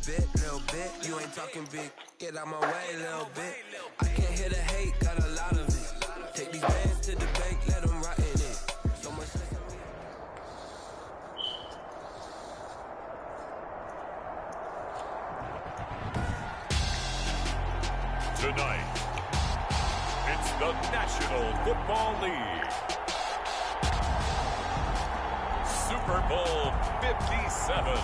little bit. You ain't talking big, get out my way, little bit. I can't hear the hate, got a lot of it. Take these bands to the bank, let them rot in it. So much less. Tonight, it's the National Football League. Super Bowl 57.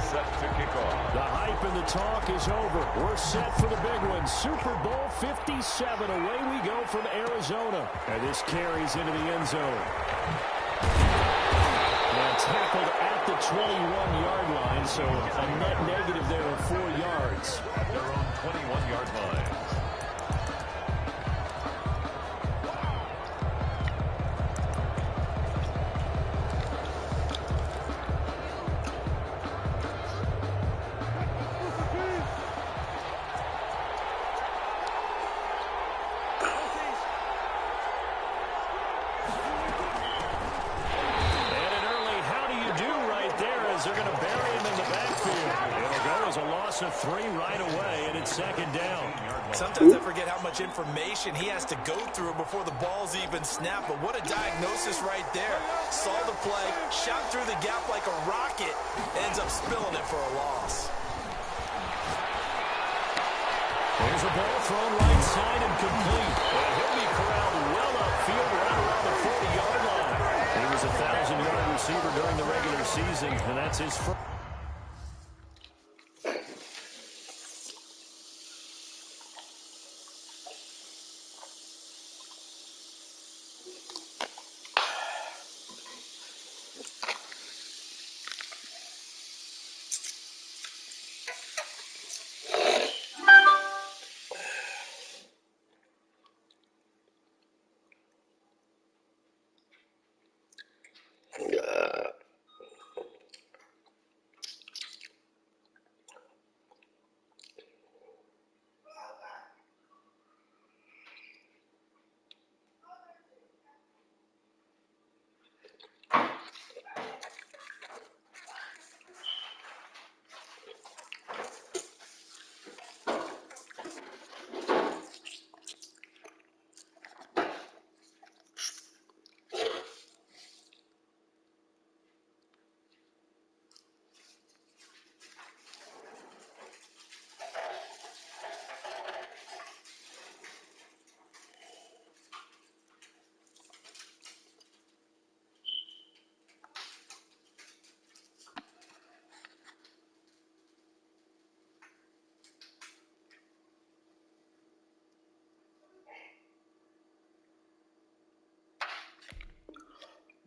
Set to kick off. The hype and the talk is over. We're set for the big one. Super Bowl 57. Away we go from Arizona. And this carries into the end zone. And tackled at the 21-yard line, so a net negative there of 4 yards. At their own 21-yard line. They're going to bury him in the backfield. It'll go as a loss of 3 right away, and it's second down. Sometimes I forget how much information he has to go through before the ball's even snapped, but what a diagnosis right there. Saw the play, shot through the gap like a rocket, ends up spilling it for a loss. There's a ball thrown right side and complete. And he'll be corralled well upfield right around the 40-yard line. He was a 1,000-yard receiver during the regular season, and that's his first.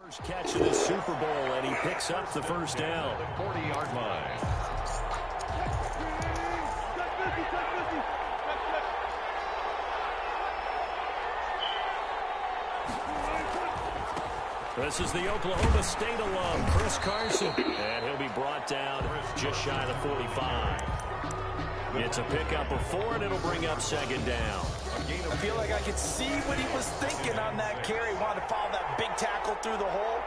First catch of the Super Bowl, and he picks up the first down. The 40-yard line. This is the Oklahoma State alum, Chris Carson. And he'll be brought down just shy of the 45. It's a pickup of 4, and it'll bring up second down. I feel like I could see what he was thinking on that carry. Wanted to follow that big tackle through the hole.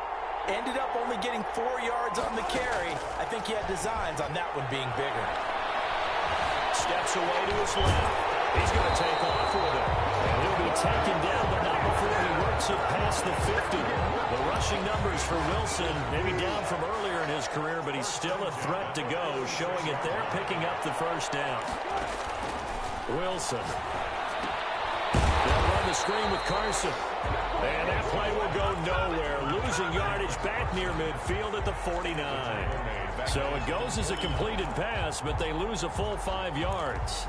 Ended up only getting 4 yards on the carry. I think he had designs on that one being bigger. Steps away to his left. He's going to take off with it. And he'll be taken down, but not before he works it past the 50. The rushing numbers for Wilson, maybe down from earlier in his career, but he's still a threat to go, showing it there, picking up the first down. Wilson. They'll run the screen with Carson. And that play will go nowhere. Losing yardage back near midfield at the 49. So it goes as a completed pass, but they lose a full 5 yards.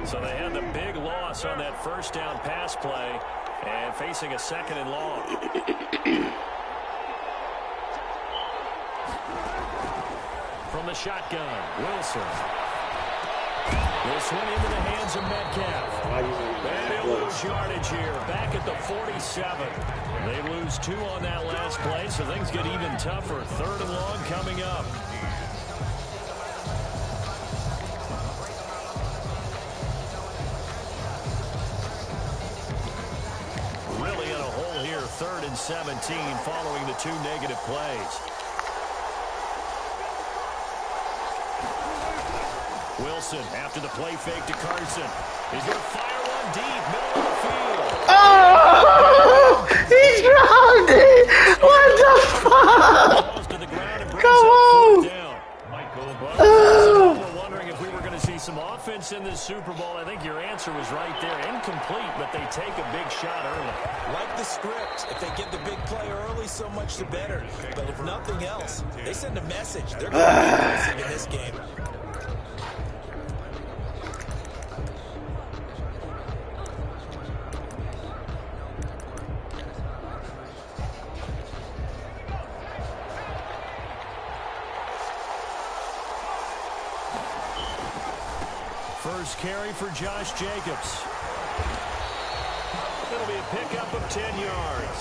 So they had the big loss on that first down pass play and facing a 2nd and long. shotgun. Wilson. This one into the hands of Metcalf. And they'll lose yardage here. Back at the 47. They lose 2 on that last play, so things get even tougher. 3rd and long coming up. Really in a hole here. 3rd and 17 following the 2 negative plays. Wilson, after the play fake to Carson. He's going to fire one deep, middle of the field. Oh! He dropped it! What the fuck? Come on! Oh. Wondering if we were going to see some offense in this Super Bowl. I think your answer was right there. Incomplete, but they take a big shot early. Like the script, if they get the big play early, so much the better. But if nothing else, they send a message. They're going to be aggressive in this game. First carry for Josh Jacobs. It'll be a pickup of 10 yards.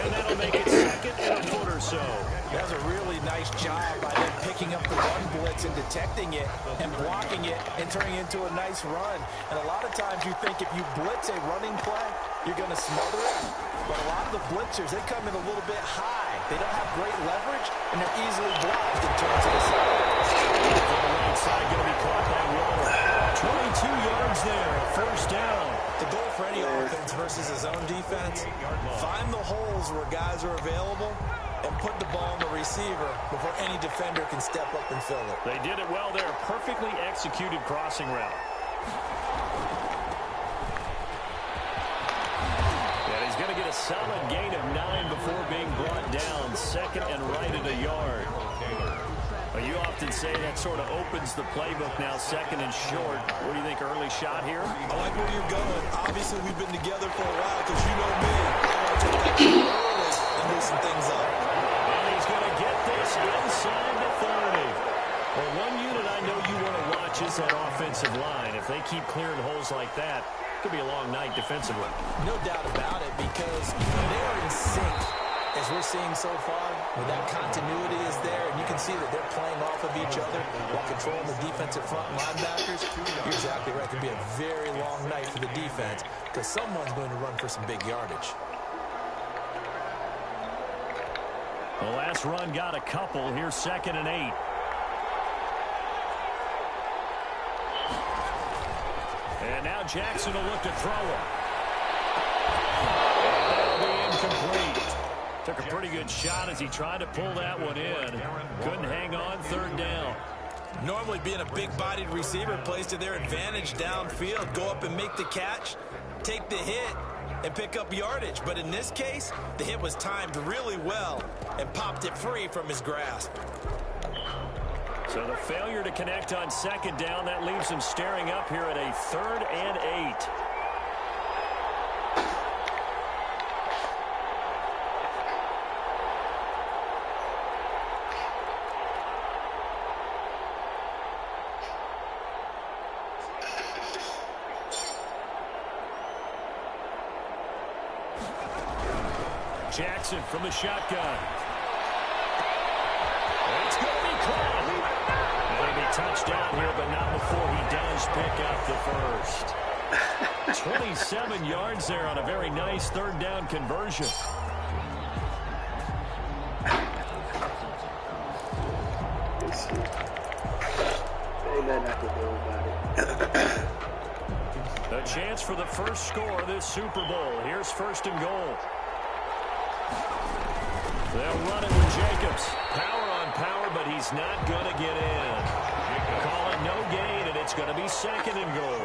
And that'll make it 2nd and a foot or so. That was a really nice job by them picking up the run blitz and detecting it and blocking it and turning it into a nice run. And a lot of times you think if you blitz a running play, you're going to smother it. But a lot of the blitzers, they come in a little bit high. They don't have great leverage, and they're easily blocked and turned to the side. The right side going to be caught by Waller. 22 yards there, 1st down. The goal for any offense versus his own defense, find the holes where guys are available and put the ball on the receiver before any defender can step up and fill it. They did it well there. Perfectly executed crossing route. And he's going to get a solid gain of 9 before being brought down. 2nd and right at a yard. Well, you often say that sort of opens the playbook now, 2nd and short. What do you think, early shot here? I like where you're going. Obviously, we've been together for a while because you know me. I want to take that early and loosen things up. And he's going to get this inside the 30. Well, one unit I know you want to watch is that offensive line. If they keep clearing holes like that, it could be a long night defensively. No doubt about it, because they're in sync, as we're seeing so far, where that continuity is there, and you can see that they're playing off of each other while controlling the defensive front linebackers. You're exactly right. It could be a very long night for the defense because someone's going to run for some big yardage. The last run got a couple. Here's 2nd and 8. And now Jackson will look to throw it. And that'll be incomplete. Took a pretty good shot as he tried to pull that one in. Couldn't hang on, 3rd down. Normally being a big-bodied receiver plays to their advantage downfield. Go up and make the catch, take the hit, and pick up yardage. But in this case, the hit was timed really well and popped it free from his grasp. So the failure to connect on 2nd down, that leaves him staring up here at a 3rd and 8. Jackson from the shotgun. It's going to be caught. And it'll be touchdown here, but not before he does pick up the first. 27 yards there on a very nice 3rd down conversion. Ain't nothing I can do about it. A chance for the first score of this Super Bowl. Here's 1st and goal. They'll run it with Jacobs. Power on power, but he's not going to get in. Call it no gain, and it's going to be 2nd and goal.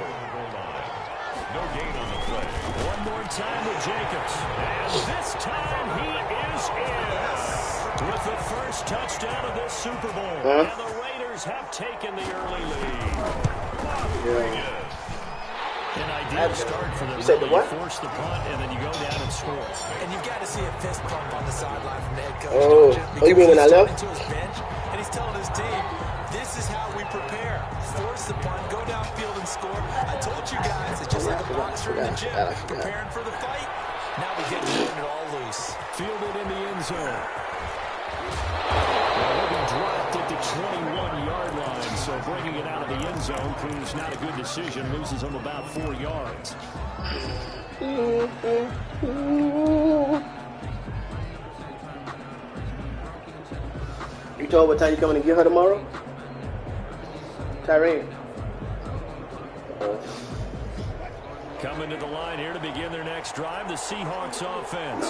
No gain on the play. One more time with Jacobs. And this time he is in. With the first touchdown of this Super Bowl. And the Raiders have taken the early lead. Yeah. An ideal start for them. You force the punt, and then you go down and score. And you've got to see a fist pump on the sideline from the head coach. Oh, you mean when I left? To his bench, and he's telling his team, this is the punt, go downfield and score. I told you guys, it's just like a boxer in the gym, preparing for the fight. Now we get to turn it all loose. Fielded in the end zone. Well, he'll be dropped at the 21-yard line, so bringing it out of the end zone proves not a good decision. Loses him about 4 yards. You told what time you coming to get her tomorrow? Tyrene. Coming to the line here to begin their next drive, the Seahawks offense.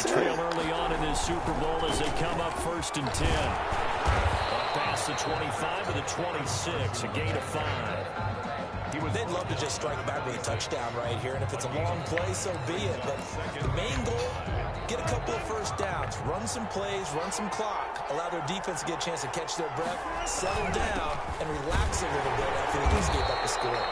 They trail early on in this Super Bowl as they come up 1st and 10. Up past the 25 to the 26, a gain of 5. They'd love to just strike back with a touchdown right here, and if it's a long play, so be it. But the main goal, get a couple of first downs, run some plays, run some clock, allow their defense to get a chance to catch their breath, settle down, and relax a little bit after they just gave up the score.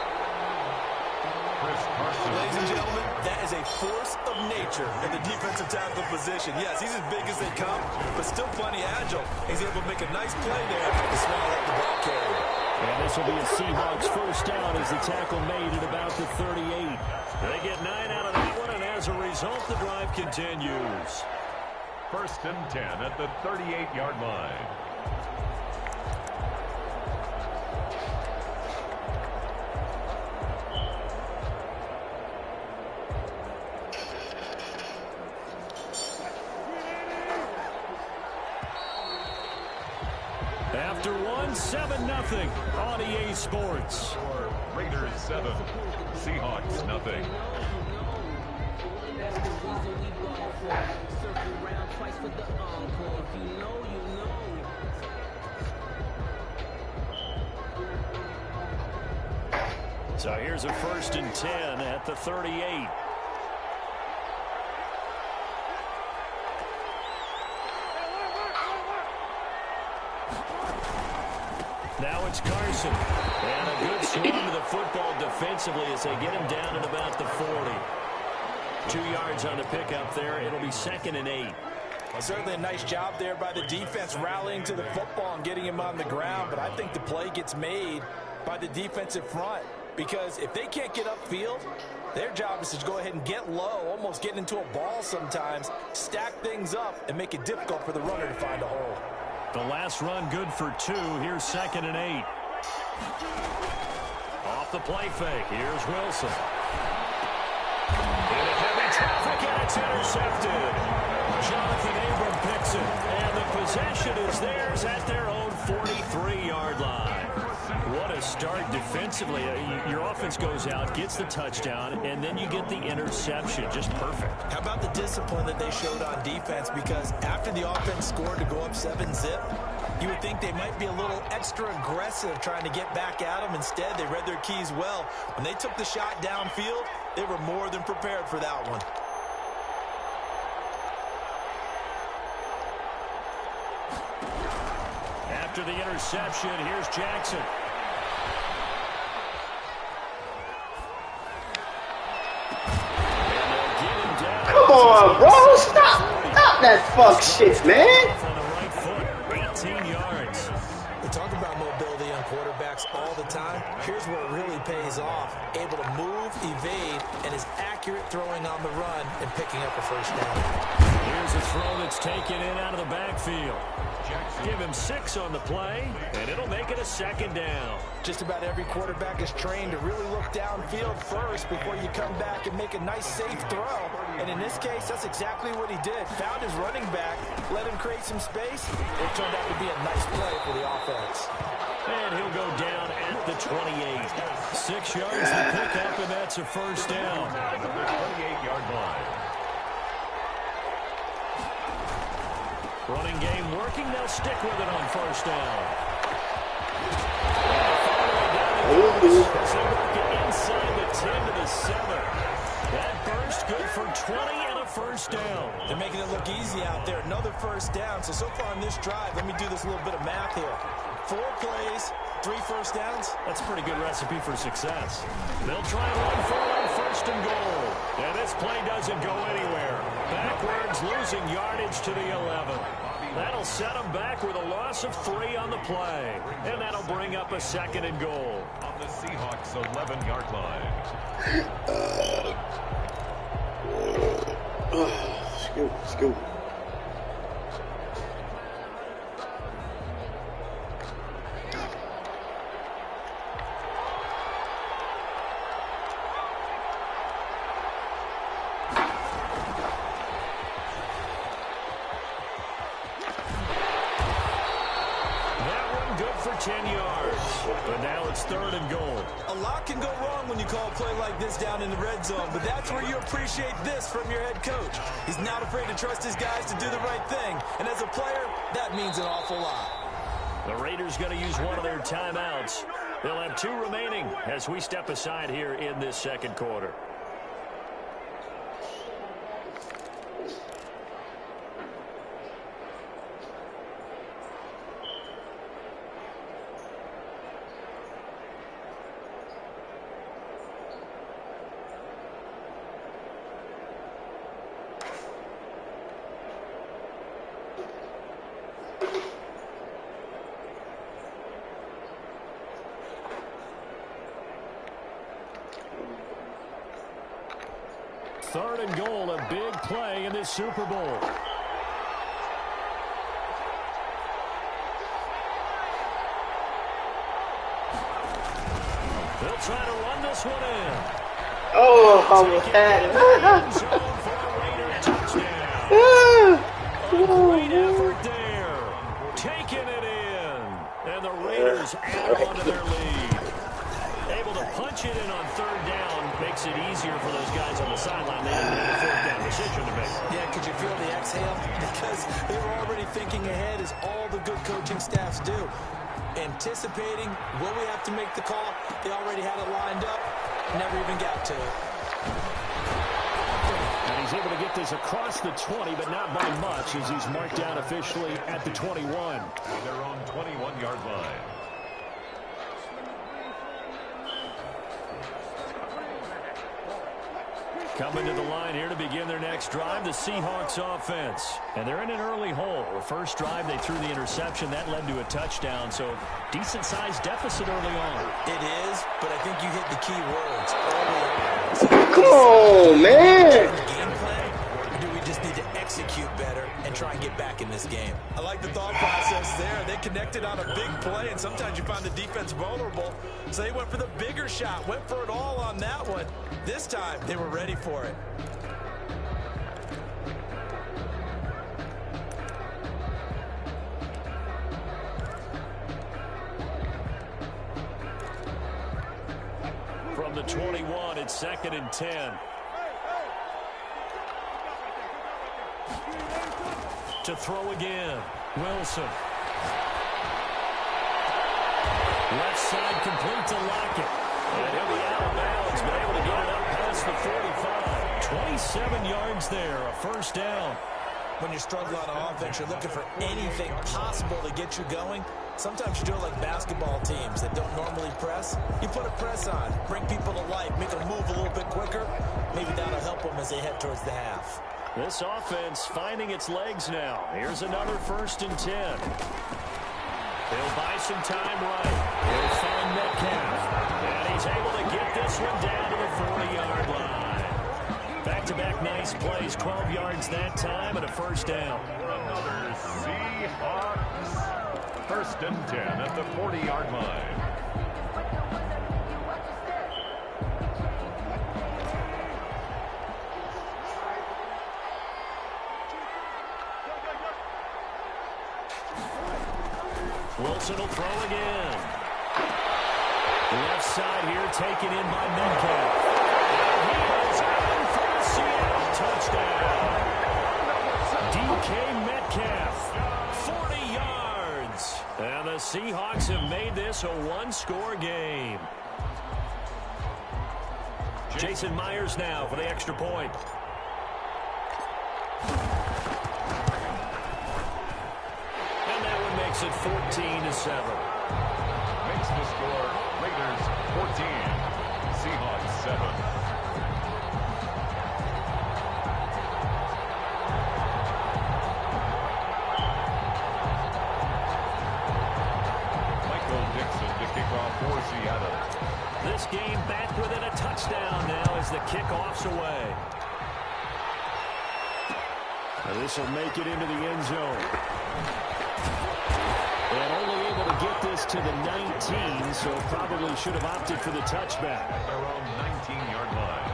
Ladies and gentlemen, that is a force of nature in the defensive tackle position. Yes, he's as big as they come, but still plenty agile. He's able to make a nice play there to swallow up the ball carrier. And this will be a Seahawks first down as the tackle made at about the 38. They get 9 out of that one, and as a result, the drive continues. 1st and 10 at the 38-yard line. After 7-0 on EA Sports. Raiders 7, Seahawks nothing. So here's a 1st and 10 at the 38. Now it's Carson. And a good swing to the football defensively as they get him down at about the 40. 2 yards on the pickup there. It'll be 2nd and 8. Certainly a nice job there by the defense rallying to the football and getting him on the ground. But I think the play gets made by the defensive front. Because if they can't get upfield, their job is to go ahead and get low, almost get into a ball sometimes, stack things up, and make it difficult for the runner to find a hole. The last run good for 2. Here's 2nd and 8. Off the play fake. Here's Wilson. Into heavy traffic, and it's intercepted. Jonathan Abram picks it, and the possession is theirs at their own 43-yard line. What a start defensively. Your offense goes out, gets the touchdown, and then you get the interception. Just perfect. How about the discipline that they showed on defense? Because after the offense scored to go up 7-zip, you would think they might be a little extra aggressive trying to get back at them. Instead, they read their keys well. When they took the shot downfield, they were more than prepared for that one. After the interception, here's Jackson. Come on, bro. Stop that fuck shit, man. On the right foot, 18 yards. We talk about mobility on quarterbacks all the time. Here's where it really pays off. Able to move, evade, and is accurate throwing on the run and picking up a first down. Here's a throw that's taken in out of the backfield. Give him 6 on the play, and it'll make it a 2nd down. Just about every quarterback is trained to really look downfield first before you come back and make a nice, safe throw. And in this case, that's exactly what he did. Found his running back, let him create some space. It turned out to be a nice play for the offense. And he'll go down at the 28. 6 yards to pick up, and that's a first down. The 28-yard line. Running game working. They'll stick with it on first down. As they work it inside the 10 to the 7. That burst good for 20 and a first down. They're making it look easy out there. Another first down. So far on this drive, let me do this little bit of math here. 4 plays, 3 first downs. That's a pretty good recipe for success. They'll try and run for it on 1st and goal. And this play doesn't go anywhere. Backwards, losing yardage to the 11. That'll set them back with a loss of 3 on the play. And that'll bring up a 2nd and goal. On the Seahawks' 11-yard line. Scoot. For 10 yards. But now it's 3rd and goal. A lot can go wrong when you call a play like this down in the red zone, but that's where you appreciate this from your head coach. He's not afraid to trust his guys to do the right thing, and as a player, that means an awful lot. The Raiders going to use one of their timeouts. They'll have 2 remaining as we step aside here in this 2nd quarter. Third and goal, a big play in this Super Bowl. They'll try to run this one in. Oh, I almost had it. A great effort there. Taking it in. And the Raiders add on to their lead. Able to punch it in on 3rd down makes it easier for those guys on the sideline. They didn't have a 4th down decision to make. Yeah, could you feel the exhale? Because they were already thinking ahead, as all the good coaching staffs do. Anticipating, will we have to make the call? They already had it lined up. Never even got to it. And he's able to get this across the 20, but not by much, as he's marked down officially at the 21. They're on 21-yard line. Coming to the line here to begin their next drive, the Seahawks offense. And they're in an early hole. The first drive, they threw the interception. That led to a touchdown, so decent-sized deficit early on. It is, but I think you hit the key words early on. Come on, man. Game plan, or do we just need to execute better and try and get back in this game? I like the thought process there. They connected on a big play, and sometimes you find the defense vulnerable. So they went for the bigger shot, went for it all on that one. This time, they were ready for it. From the 21, it's 2nd and 10. To throw again, Wilson. Left side complete to Lockett. And he'll be out of bounds, but able to get it up past the 45. 27 yards there, a 1st down. When you're struggling on offense, you're looking for anything possible to get you going. Sometimes you do it like basketball teams that don't normally press. You put a press on, bring people to life, make them move a little bit quicker. Maybe that'll help them as they head towards the half. This offense finding its legs now. Here's another 1st and 10. He'll buy some time right. He'll find Metcalf. And he's able to get this one down to the 40-yard line. Back-to-back nice plays, 12 yards that time, and a 1st down. Another Seahawks. 1st and 10 at the 40-yard line. Wilson will throw again. Left side here taken in by Metcalf. And he is in for the Seattle touchdown. DK Metcalf, 40 yards. And the Seahawks have made this a 1-score game. Jason Myers now for the extra point. Makes it 14-7. Makes the score Raiders 14, Seahawks 7. game back within a touchdown now as the kickoff's away. This will make it into the end zone. And only able to get this to the 19, so probably should have opted for the touchback. At their own 19-yard line.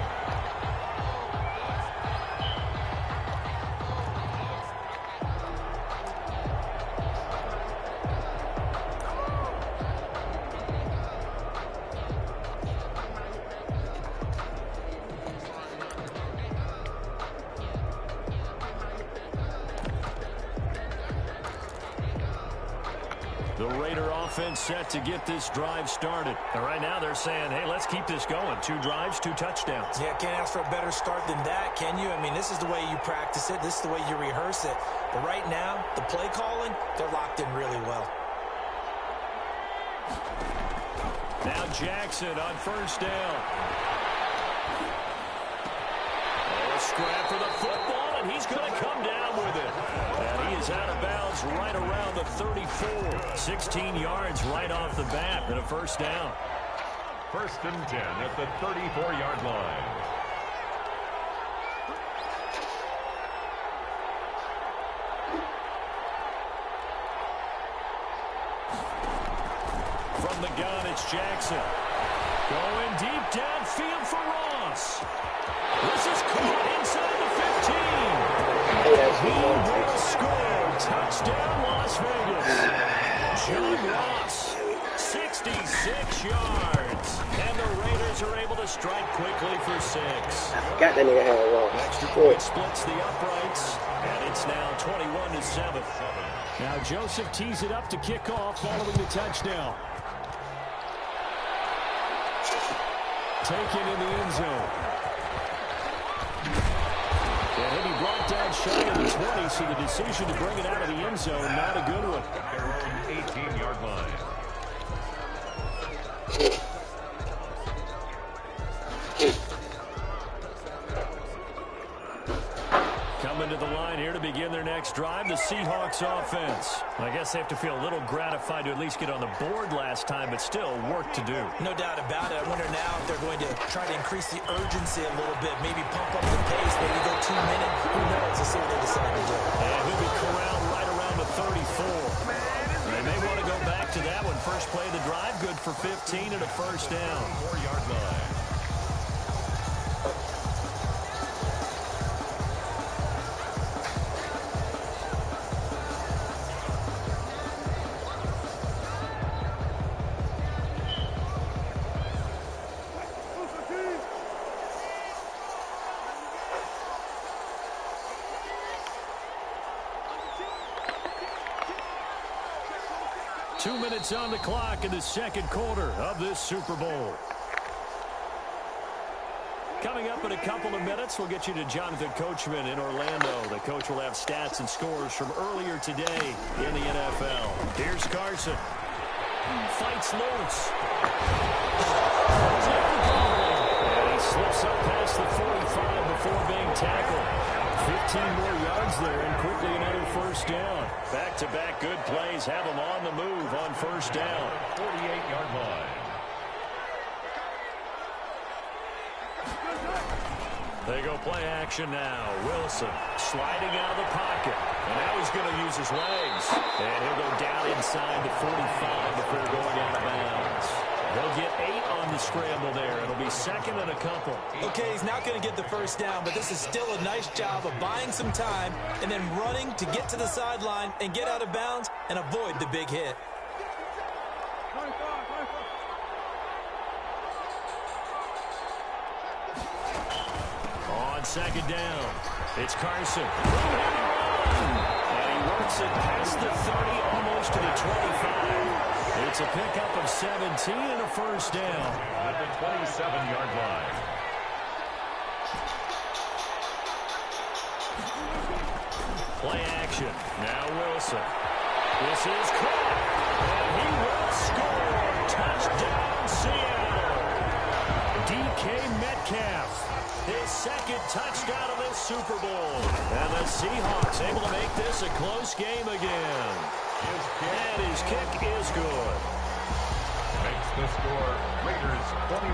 The Raider offense set to get this drive started. And right now they're saying, hey, let's keep this going. 2 drives, 2 touchdowns. Yeah, can't ask for a better start than that, can you? I mean, this is the way you practice it. This is the way you rehearse it. But right now, the play calling, they're locked in really well. Now Jackson on first down. Oh, a scrap for the football, and he's going to come down with it. And he is out of bounds right around the 34. 16 yards right off the bat and a first down. 1st and 10 at the 34-yard line. From the gun, it's Jackson. Going deep downfield for Ross. This is caught inside the 15. He will score. Touchdown, Las Vegas. John Ross, 66 yards. And the Raiders are able to strike quickly for 6. I forgot that nigga had a Ross. Extra point splits the uprights, and it's now 21-7. Now Joseph tees it up to kick off following the touchdown. Taken in the end zone. And he'll be brought down shy of the 20, so the decision to bring it out of the end zone, not a good one. At their own 18-yard line. Coming to the line here to begin their next drive, the Seahawks offense. I guess they have to feel a little gratified to at least get on the board last time, but still work to do. No doubt about it. I wonder now if they're going to try to increase the urgency a little bit, maybe pump up the pace, maybe go 2 minutes. Who knows? Let's see what they decide to do. And he'll be corralled right around the 34. They may want to go back to that one. First play of the drive, good for 15 and a first down. 4-yard line. Two minutes on the clock in the second quarter of this Super Bowl. Coming up in a couple of minutes, we'll get you to Jonathan Coachman in Orlando. The coach will have stats and scores from earlier today in the NFL. Here's Carson. Fights loose. And he slips up past the 45 before being tackled. 15 more yards there and quickly another first down. Back-to-back good plays have them on the move on first down. 48-yard line. They go play action now. Wilson sliding out of the pocket. And now he's going to use his legs. And he'll go down inside the 45 before going out of bounds. They'll get 8 on the scramble there. It'll be second and a couple. Okay, he's not going to get the first down, but this is still a nice job of buying some time and then running to get to the sideline and get out of bounds and avoid the big hit. On second down, it's Carson. And he works it past the 30, almost to the 25. It's a pickup of 17 and a first down. At the 27-yard line. Play action. Now Wilson. This is caught. And he will score. Touchdown, Seattle. DK Metcalf. His second touchdown of this Super Bowl. And the Seahawks able to make this a close game again. And his kick is good. Makes The score, Raiders 21,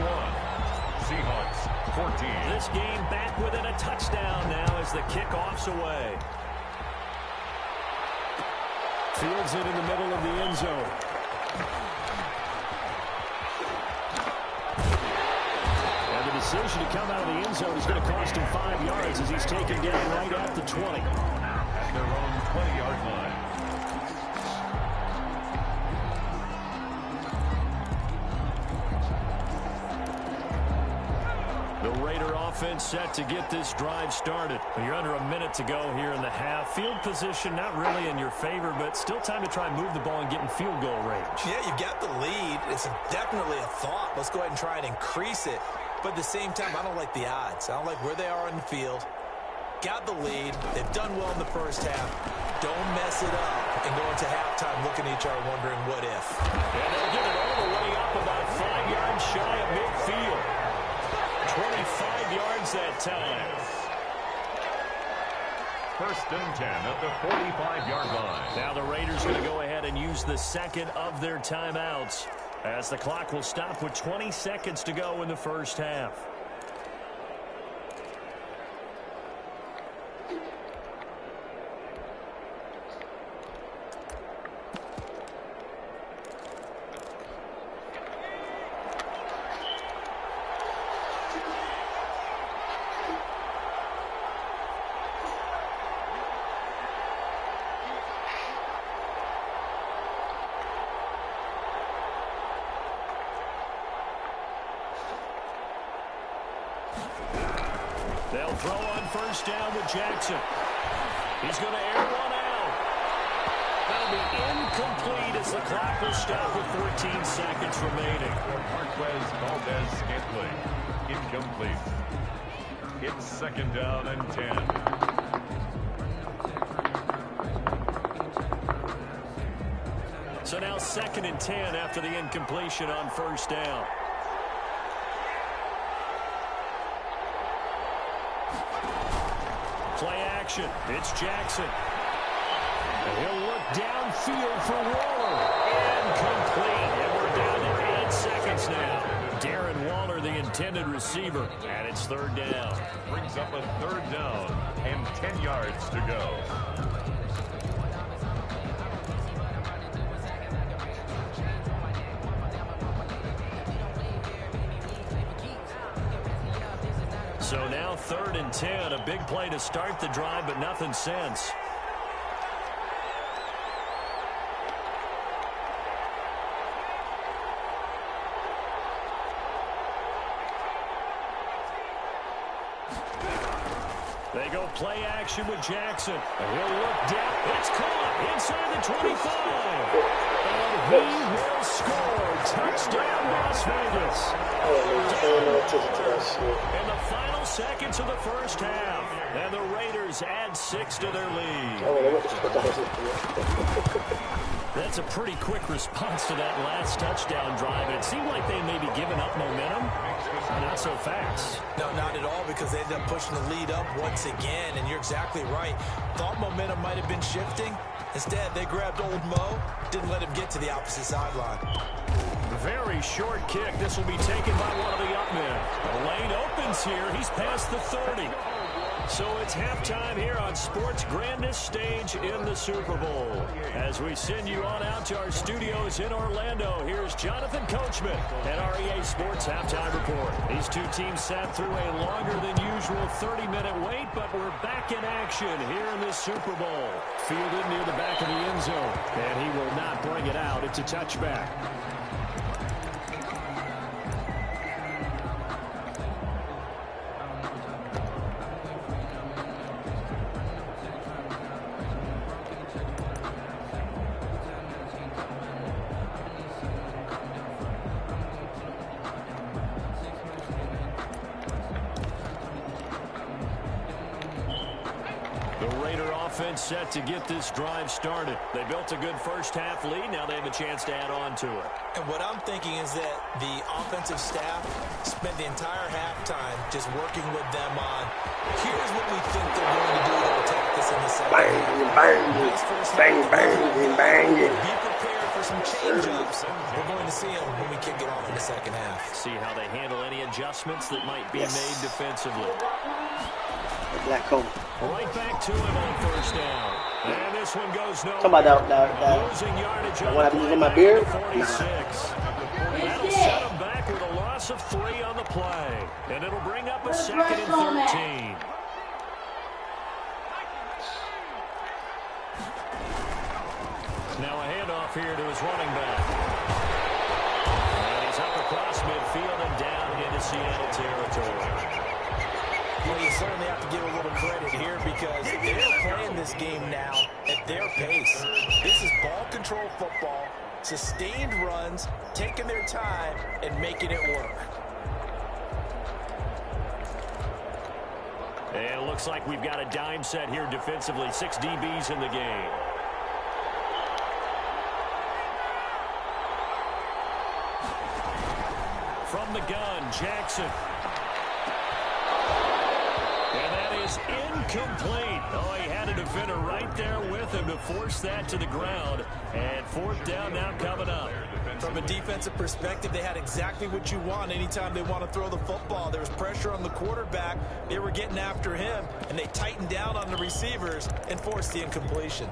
Seahawks 14. This game back within a touchdown now as the kickoff's away. Fields it in the middle of the end zone. And the decision to come out of the end zone is going to cost him 5 yards as he's taken down right at the 20. At their own 20-yard line. The Raider offense set to get this drive started. You're under a minute to go here in the half. Field position not really in your favor, but still time to try and move the ball and get in field goal range. Yeah, you've got the lead. It's definitely a thought. Let's go ahead and try and increase it. But at the same time, I don't like the odds. I don't like where they are on the field. Got the lead. They've done well in the first half. Don't mess it up and go into halftime looking at each other wondering what if. And they'll get it all the way up about 5 yards shy of midfield. 25 yards that time. First and 10 at the 45-yard line. Now the Raiders are going to go ahead and use the second of their timeouts as the clock will stop with 20 seconds to go in the first half. They'll throw on first down with Jackson. He's going to air one out. That'll be incomplete as the clock will stop with 14 seconds remaining. Marquez Valdez-Scantling, incomplete. It's second down and 10. So now second and 10 after the incompletion on first down. Play action. It's Jackson. And he'll look downfield for Waller. Incomplete. And we're down to 8 seconds now. Darren Waller, the intended receiver. And it's third down. Brings up a third down and 10 yards to go. So now third and 10, a big play to start the drive, but nothing since. They go play action with Jackson. And he'll look down. It's caught inside the 25. And he will score. Touchdown, Las Vegas. In the final seconds of the first half. And the Raiders add 6 to their lead. That's a pretty quick response to that last touchdown drive. And it seemed like they may be giving up momentum. Not so fast. No, not at all, because they ended up pushing the lead up once again, and you're exactly right. Thought momentum might have been shifting. Instead, they grabbed old Mo, didn't let him get to the opposite sideline. Very short kick. This will be taken by one of the up men. The lane opens here. He's past the 30. So it's halftime here on sports' grandest stage in the Super Bowl. As we send you on out to our studios in Orlando, here's Jonathan Coachman at REA Sports Halftime Report. These two teams sat through a longer than usual 30-minute wait, but we're back in action here in the Super Bowl. Fielded near the back of the end zone, and he will not bring it out. It's a touchback. Set to get this drive started. They built a good first half lead. Now they have a chance to add on to it. And what I'm thinking is that the offensive staff spent the entire halftime just working with them on, here's what we think they're going to do to attack this in the second half. Bang, bang, bang, bang, bang. Be prepared for for some change-ups. We're going to see him when we kick it off in the second half. See how they handle any adjustments that might be made defensively. Black home. Right back to him on first down. And this one goes nowhere. Talking about Losing yardage what happens in my beard? 46. That'll set him back with a loss of 3 on the play. And it'll bring up a second and 13. Now a handoff here to his running back. And he's up across midfield and down into Seattle territory. Well, you certainly have to give a little credit here because they're playing this game now at their pace. This is ball control football, sustained runs, taking their time, and making it work. And it looks like we've got a dime set here defensively. 6 DBs in the game. From the gun, Jackson. And that is incomplete. Oh, he had a defender right there with him to force that to the ground. And 4th down now coming up. From a defensive perspective, they had exactly what you want anytime they want to throw the football. There was pressure on the quarterback. They were getting after him, and they tightened down on the receivers and forced the incompletion.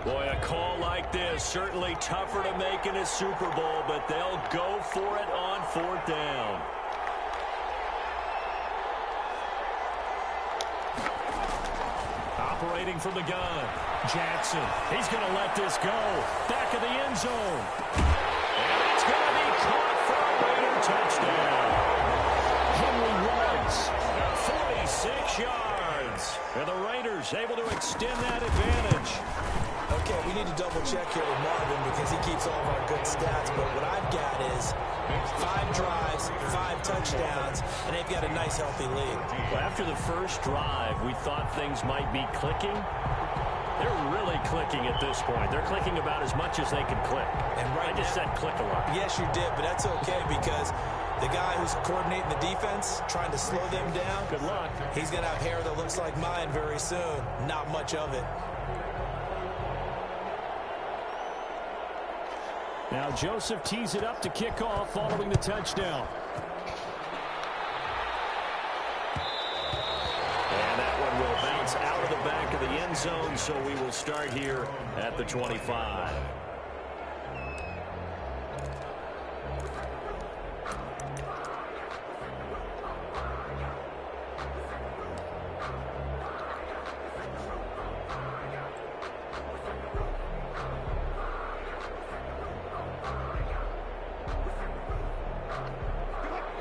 Boy, a call like this, certainly tougher to make in a Super Bowl, but they'll go for it on 4th down. Operating from the gun, Jackson. He's going to let this go. Back of the end zone. And it's going to be caught for a Raider touchdown. Henry Woods, 46 yards. And the Raiders able to extend that advantage. Okay, we need to double check here with Marvin because he keeps all of our good stats, but what I've got is 5 drives, 5 touchdowns, and they've got a nice, healthy lead. Well, after the first drive, we thought things might be clicking. They're really clicking at this point. They're clicking about as much as they can click. And right I just said click a lot. Yes, you did, but that's okay because the guy who's coordinating the defense, trying to slow them down, good luck. He's going to have hair that looks like mine very soon. Not much of it. Now Joseph tees it up to kick off following the touchdown. And that one will bounce out of the back of the end zone, so we will start here at the 25.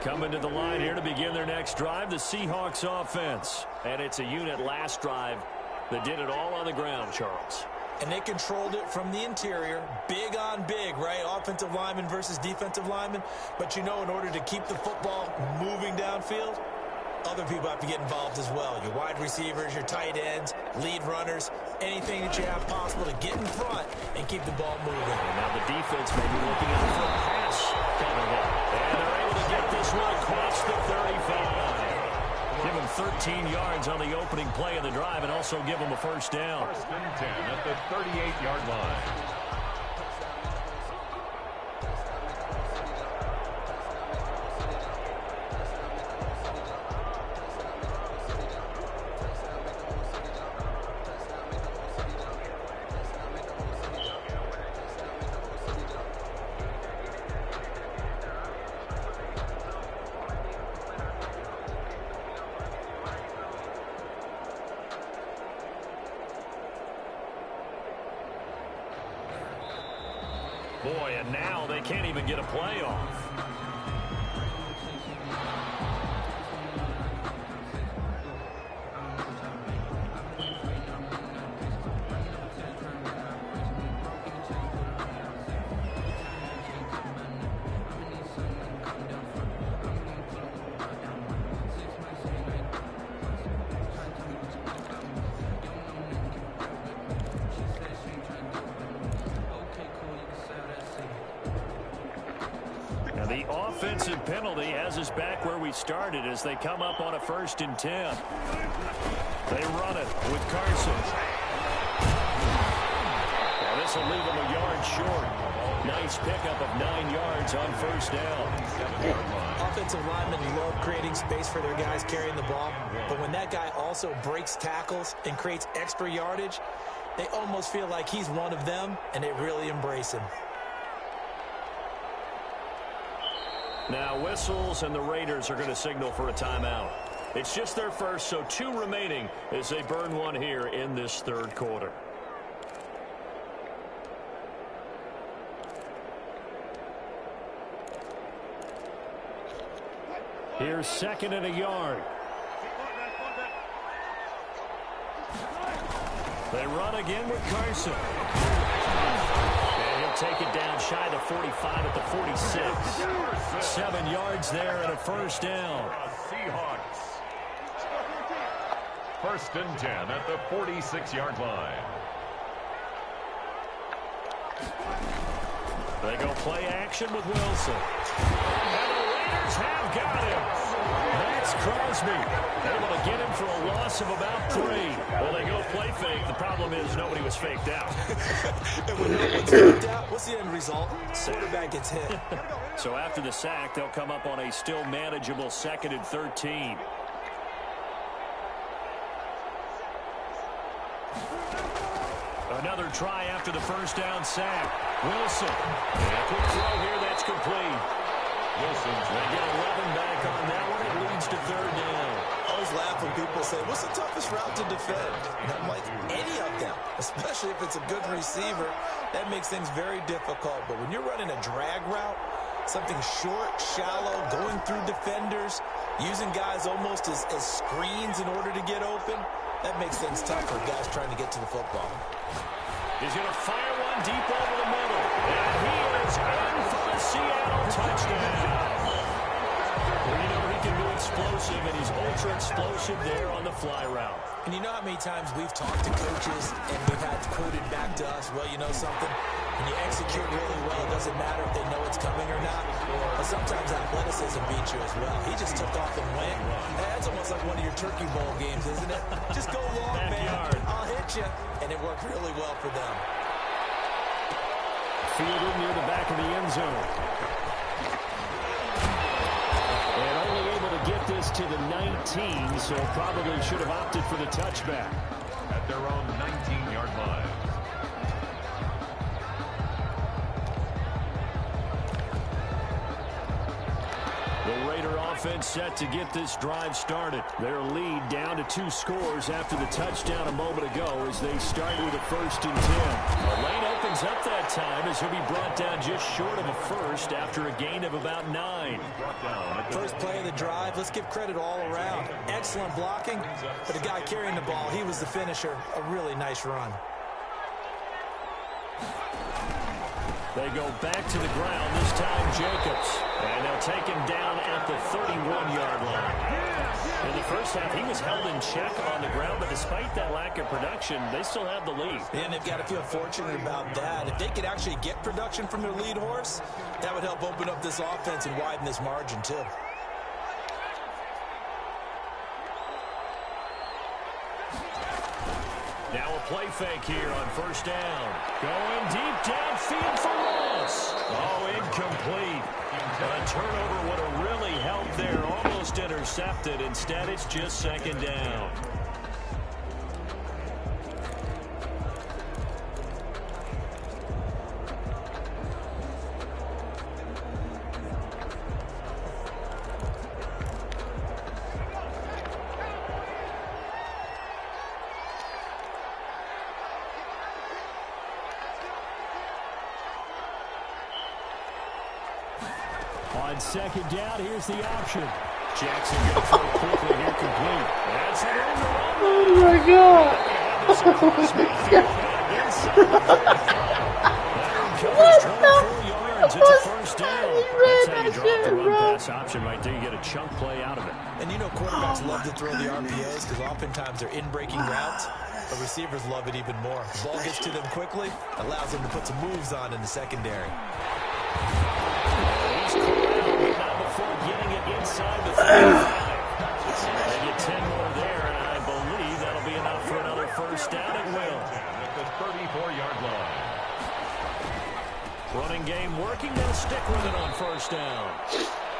Coming to the line here to begin their next drive, the Seahawks offense. And it's a unit last drive that did it all on the ground, Charles. And they controlled it from the interior, big on big, right? Offensive lineman versus defensive lineman. But you know, in order to keep the football moving downfield, other people have to get involved as well. Your wide receivers, your tight ends, lead runners, anything that you have possible to get in front and keep the ball moving. And now the defense may be looking out for a pass coming up. And they're able to get this one across the 35. Give them 13 yards on the opening play of the drive and also give them a first down. 1st and 10 at the 38-yard line. Boy, and now they can't even get a play off. The offensive penalty has us back where we started as they come up on a 1st and 10. They run it with Carson. And this will leave him a yard short. Nice pickup of 9 yards on first down. Offensive linemen love creating space for their guys carrying the ball, but when that guy also breaks tackles and creates extra yardage, they almost feel like he's one of them, and they really embrace him. Now whistles, and the Raiders are going to signal for a timeout. It's just their first, so 2 remaining as they burn one here in this third quarter. Here's 2nd and a yard. They run again with Carson. And he'll take it down shy of the 45 at the 46. 7 yards there and a first down. Seahawks. 1st and 10 at the 46-yard line. They go play action with Wilson. And the Raiders have got him. Max Crosby able to get him for a loss of about 3. Well, they go play fake. The problem is nobody was faked out. And when no one's faked out, what's the end result? Quarterback gets hit. So after the sack, they'll come up on a still manageable 2nd and 13. Another try after the first down sack. Wilson. And a quick throw here. That's complete. Wilson's going to get 11 back on that one. It leads to 3rd down. I always laugh when people say, what's the toughest route to defend? And I'm like, any of them, especially if it's a good receiver. That makes things very difficult. But when you're running a drag route, something short, shallow, going through defenders, using guys almost as screens in order to get open, that makes things tough for guys trying to get to the football. He's going to fire one deep over the middle. And he is in for the Seattle touchdown. Well, you know he can be explosive, and he's ultra explosive there on the fly route. And you know how many times we've talked to coaches and we've had quoted back to us, well, you know something? When you execute really well, it doesn't matter if they know it's coming or not. But sometimes athleticism beats you as well. He just took off and went. That's almost like one of your Turkey Bowl games, isn't it? Just go long, man. I'll hit you. And it worked really well for them. Fielded near the back of the end zone. And only able to get this to the 19, so probably should have opted for the touchback. At their own 19-yard line. The Raider offense set to get this drive started. Their lead down to 2 scores after the touchdown a moment ago as they start with a 1st and 10. The lane opens up that time as he'll be brought down just short of a first after a gain of about 9. First play of the drive, let's give credit all around. Excellent blocking, but the guy carrying the ball, he was the finisher. A really nice run. They go back to the ground, this time Jacobs. And they'll take him down at the 31-yard line. In the first half, he was held in check on the ground, but despite that lack of production, they still have the lead. And they've got to feel fortunate about that. If they could actually get production from their lead horse, that would help open up this offense and widen this margin, too. Now a play fake here on first down. Going deep downfield for Ross. Oh, incomplete. A turnover would have really helped there. Almost intercepted. Instead, it's just 2nd down. On 2nd down, here's the option. Jackson going to throw quickly here, complete. That's it in the run. Oh my God. What yards. It's a first down. That's how you drop the run-pass option right there. You get a chunk play out of it. And you know quarterbacks love to throw the RPOs because oftentimes they're in-breaking routes. But receivers love it even more. The ball gets to them quickly, allows them to put some moves on in the secondary. Not before getting it inside the 35. They get 10 more there, and I believe that'll first down at will. At the 34-yard line. Running game working. They'll stick with it on first down.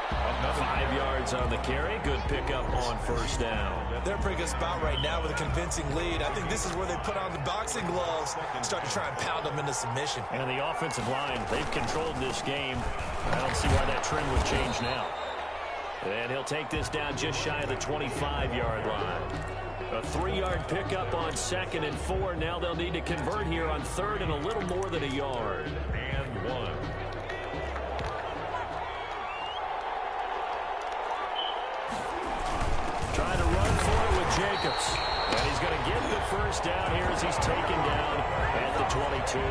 5 yards on the carry. Good pickup on first down. They're in a pretty good spot right now with a convincing lead. I think this is where they put on the boxing gloves and start to try and pound them into submission. And the offensive line, they've controlled this game. I don't see why that trend would change now. And he'll take this down just shy of the 25-yard line. A 3-yard pickup on 2nd and 4. Now they'll need to convert here on 3rd and a little more than a yard. And 1. Trying to run for it with Jacobs. And he's going to get the first down here as he's taken down at the 22.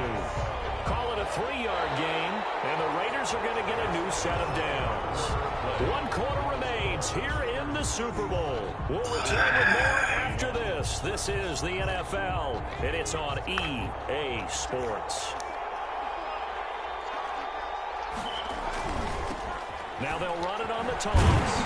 Call it a 3-yard gain, and the Raiders are going to get a new set of downs. 1 quarter remains here in the Super Bowl. We'll return with more after this. This is the NFL, and it's on EA Sports. Now they'll run it on the toss.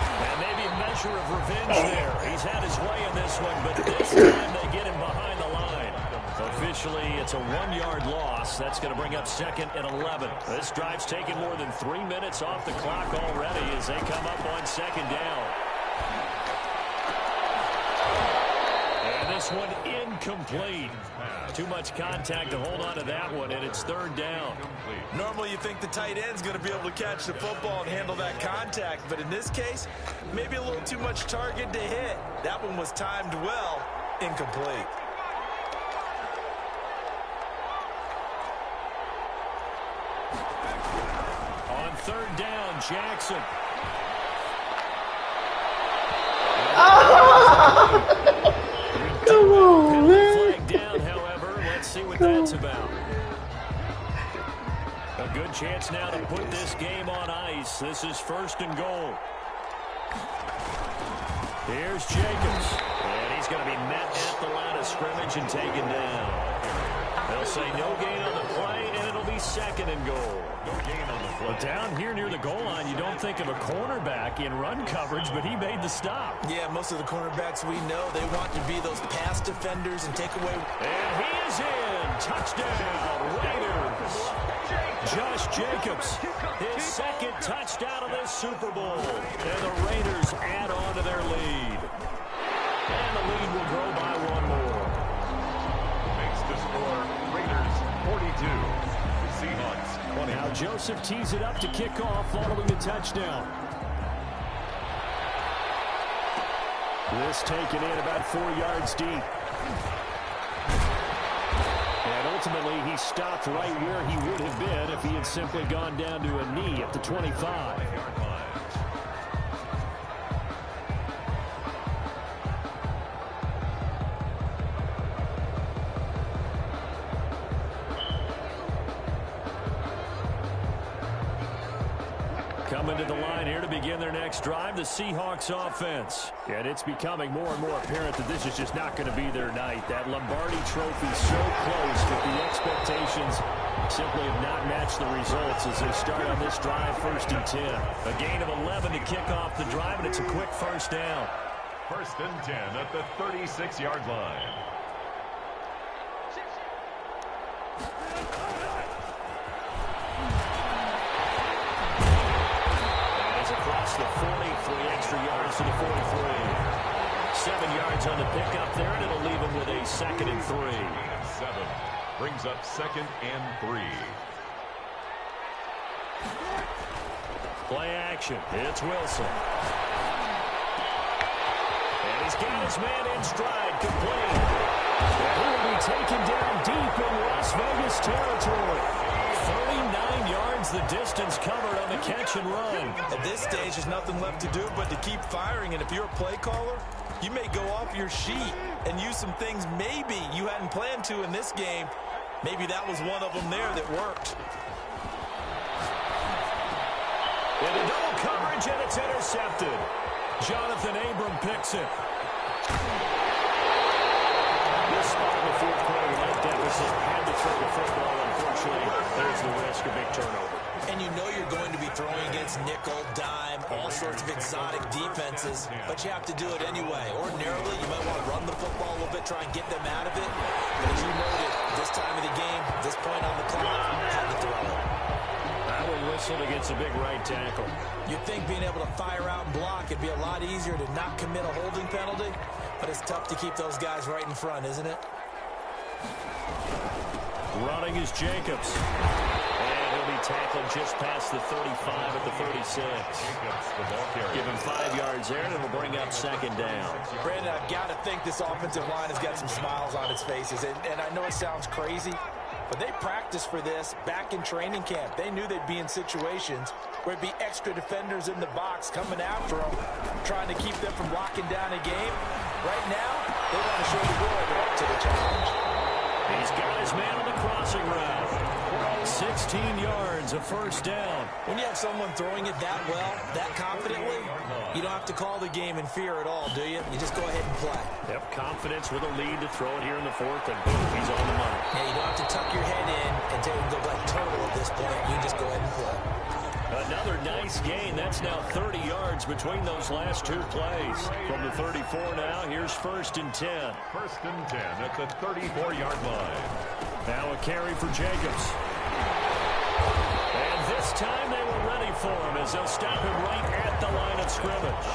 And maybe a measure of revenge there. He's had his way in this one, but this time they get him behind the line. Officially, it's a 1-yard loss. That's going to bring up 2nd and 11. This drive's taken more than 3 minutes off the clock already as they come up on 2nd down. And this one incomplete. Too much contact to hold on to that one, and it's 3rd down. Normally you think the tight end's going to be able to catch the football and handle that contact, but in this case, maybe a little too much target to hit. That one was timed well, incomplete. On 3rd down, Jackson. Come on, man. Flag down, however. Let's see what that's about. A good chance now to put this game on ice. This is 1st and goal. Here's Jacobs. And he's going to be met at the line of scrimmage and taken down. They'll say no gain on the play, and it'll be 2nd and goal. No gain on the play. But down here near the goal line, you don't think of a cornerback in run coverage, but he made the stop. Yeah, most of the cornerbacks we know, they want to be those pass defenders and take away. And he is in. Touchdown, Raiders. Josh Jacobs, his 2nd touchdown of this Super Bowl. And the Raiders add on to their lead. And the lead will grow by 1 more. Makes the score Raiders 42. Seahawks 20. Now Joseph tees it up to kick off following the touchdown. This taken in about 4 yards deep. And ultimately, he stopped right where he would have been if he had simply gone down to a knee at the 25. Coming to the line here to begin their next drive, the Seahawks offense. And it's becoming more and more apparent that this is just not going to be their night. That Lombardi trophy so close, but the expectations simply have not matched the results as they start on this drive 1st and 10. A gain of 11 to kick off the drive, and it's a quick 1st down. 1st and 10 at the 36-yard line. Across the 40, 3 extra yards to the 43. 7 yards on the pickup there, and it'll leave him with a 2nd and 3. 7 brings up 2nd and 3. Play action. It's Wilson. And he's got his man in stride, complete. And he will be taken down deep in Las Vegas territory. 39 yards the distance covered on the catch and run. At this stage, there's nothing left to do but to keep firing. And if you're a play caller, you may go off your sheet and use some things maybe you hadn't planned to in this game. Maybe that was one of them there that worked. Into double coverage, and it's intercepted. Jonathan Abram picks it. This spot in the 4th quarter, light deficit, had to throw the football. Unfortunately, there's the risk of big turnover. And you know you're going to be throwing against nickel, dime, all sorts of exotic defenses, but you have to do it anyway. Ordinarily, you might want to run the football a little bit try and get them out of it. But as you noted, this time of the game, this point on the clock, had to throw it. That will whistle against a big right tackle. You'd think being able to fire out and block, it'd be a lot easier to not commit a holding penalty. But it's tough to keep those guys right in front, isn't it? Running is Jacobs. And he'll be tackled just past the 35 at the 36. Give him 5 yards there, and it'll bring up second down. Brandon, I've got to think this offensive line has got some smiles on its faces. And I know it sounds crazy, but they practiced for this back in training camp. They knew they'd be in situations where it'd be extra defenders in the box coming after them, trying to keep them from locking down a game. Right now, they want to show the world they're up to the challenge. He's got his man on the crossing route. 16 yards, a first down. When you have someone throwing it that well, that confidently, you don't have to call the game in fear at all, do you? You just go ahead and play. Yep, confidence with a lead to throw it here in the fourth, and boom, he's on the money. Yeah, you don't have to tuck your head in and take and go back total at this point. You just go ahead and play. Another nice gain. That's now 30 yards between those last two plays. From the 34 now, here's 1st and 10. 1st and 10 at the 34-yard line. Now a carry for Jacobs. And this time they were ready for him as they'll stop him right at the line of scrimmage.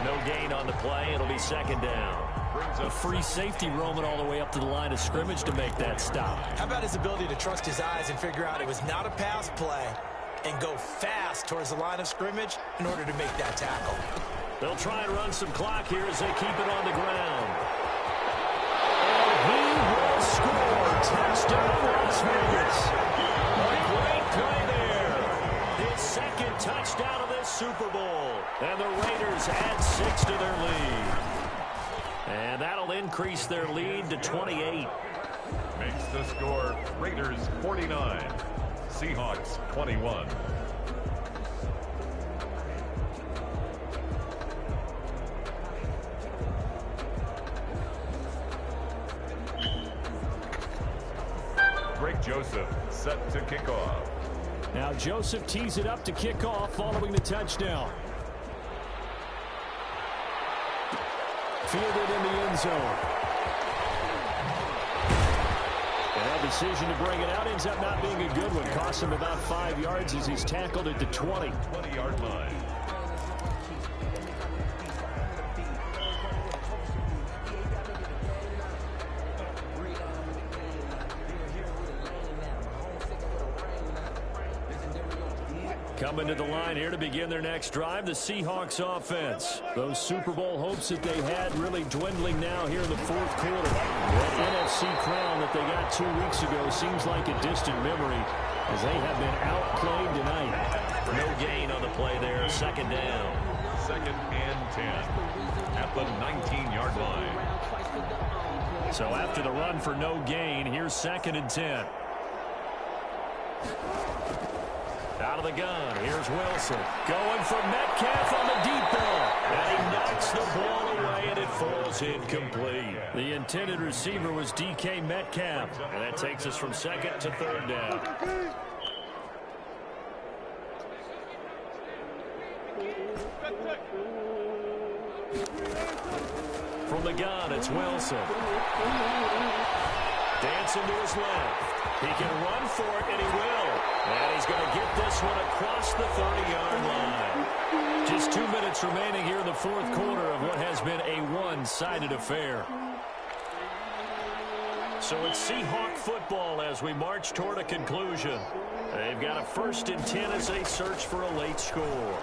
No gain on the play. It'll be second down. A free safety roaming all the way up to the line of scrimmage to make that stop. How about his ability to trust his eyes and figure out it was not a pass play and go fast towards the line of scrimmage in order to make that tackle. They'll try and run some clock here as they keep it on the ground. And he will score. Touchdown, Las Vegas. A great play there. His second touchdown of this Super Bowl. And the Raiders add 6 to their lead. And that'll increase their lead to 28. Makes the score Raiders 49. Seahawks 21. Greg Joseph set to kick off. Now Joseph tees it up to kick off following the touchdown. Fielded in the end zone. And that decision to bring it out ends up not being a good one. Costs him about 5 yards as he's tackled at the 20. 20-yard line. Coming to the line here to begin their next drive, the Seahawks offense. Those Super Bowl hopes that they had really dwindling now here in the fourth quarter. That NFC crown that they got 2 weeks ago seems like a distant memory as they have been outplayed tonight. No gain on the play there, second down. 2nd and 10 at the 19-yard line. So after the run for no gain, here's 2nd and 10. Out of the gun, here's Wilson. Going for Metcalf on the deep ball. And he knocks the ball away, and it falls incomplete. The intended receiver was DK Metcalf. And that takes us from 2nd to 3rd down. From the gun, it's Wilson. Dancing to his left. He can run for it, and he will. And he's going to get this one across the 30-yard line. Just 2 minutes remaining here in the fourth quarter of what has been a one-sided affair. So it's Seahawk football as we march toward a conclusion. They've got a 1st and 10 as they search for a late score.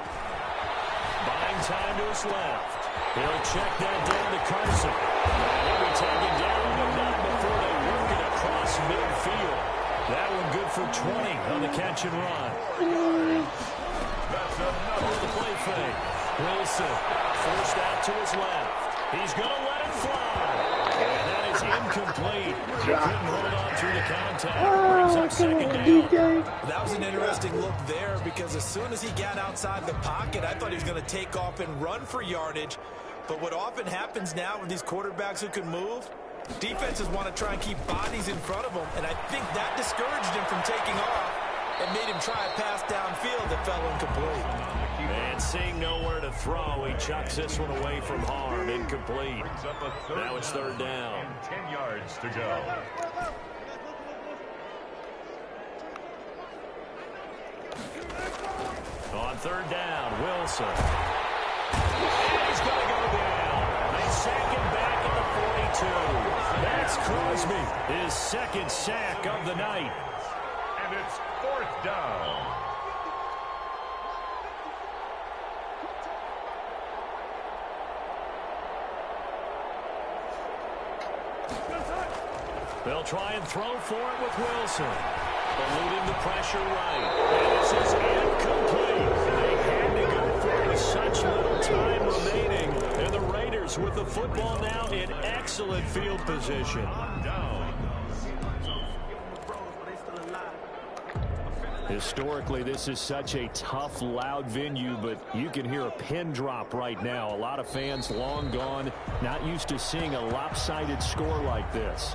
Buying time to his left. He'll check that down to Carson. And he'll be taken down, but not before they work it across midfield. That one good for 20 on the catch and run. That's another The play fake. Wilson forced out to his left. He's going to let it fly. And that is incomplete. He couldn't hold on through the contact. Brings up second down. That was an interesting look there because as soon as he got outside the pocket, I thought he was going to take off and run for yardage. But what often happens now with these quarterbacks who can move, defenses want to try and keep bodies in front of them, and I think that discouraged him from taking off and made him try a pass downfield that fell incomplete. And seeing nowhere to throw, he chucks this one away from harm. Incomplete. Now it's third down. And 10 yards to go. On third down, Wilson. And he's going to go down. They sack him back at the 42. That's Crosby, his second sack of the night. And it's fourth down. They'll try and throw for it with Wilson. Eluding the pressure right. And this is incomplete. They had to go for it with such little time remaining. And the Raiders with the football now in excellent field position. Historically, this is such a tough, loud venue, but you can hear a pin drop right now. A lot of fans long gone, not used to seeing a lopsided score like this.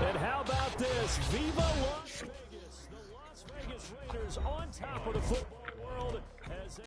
And how about this? Viva Las Vegas! The Las Vegas Raiders on top of the football.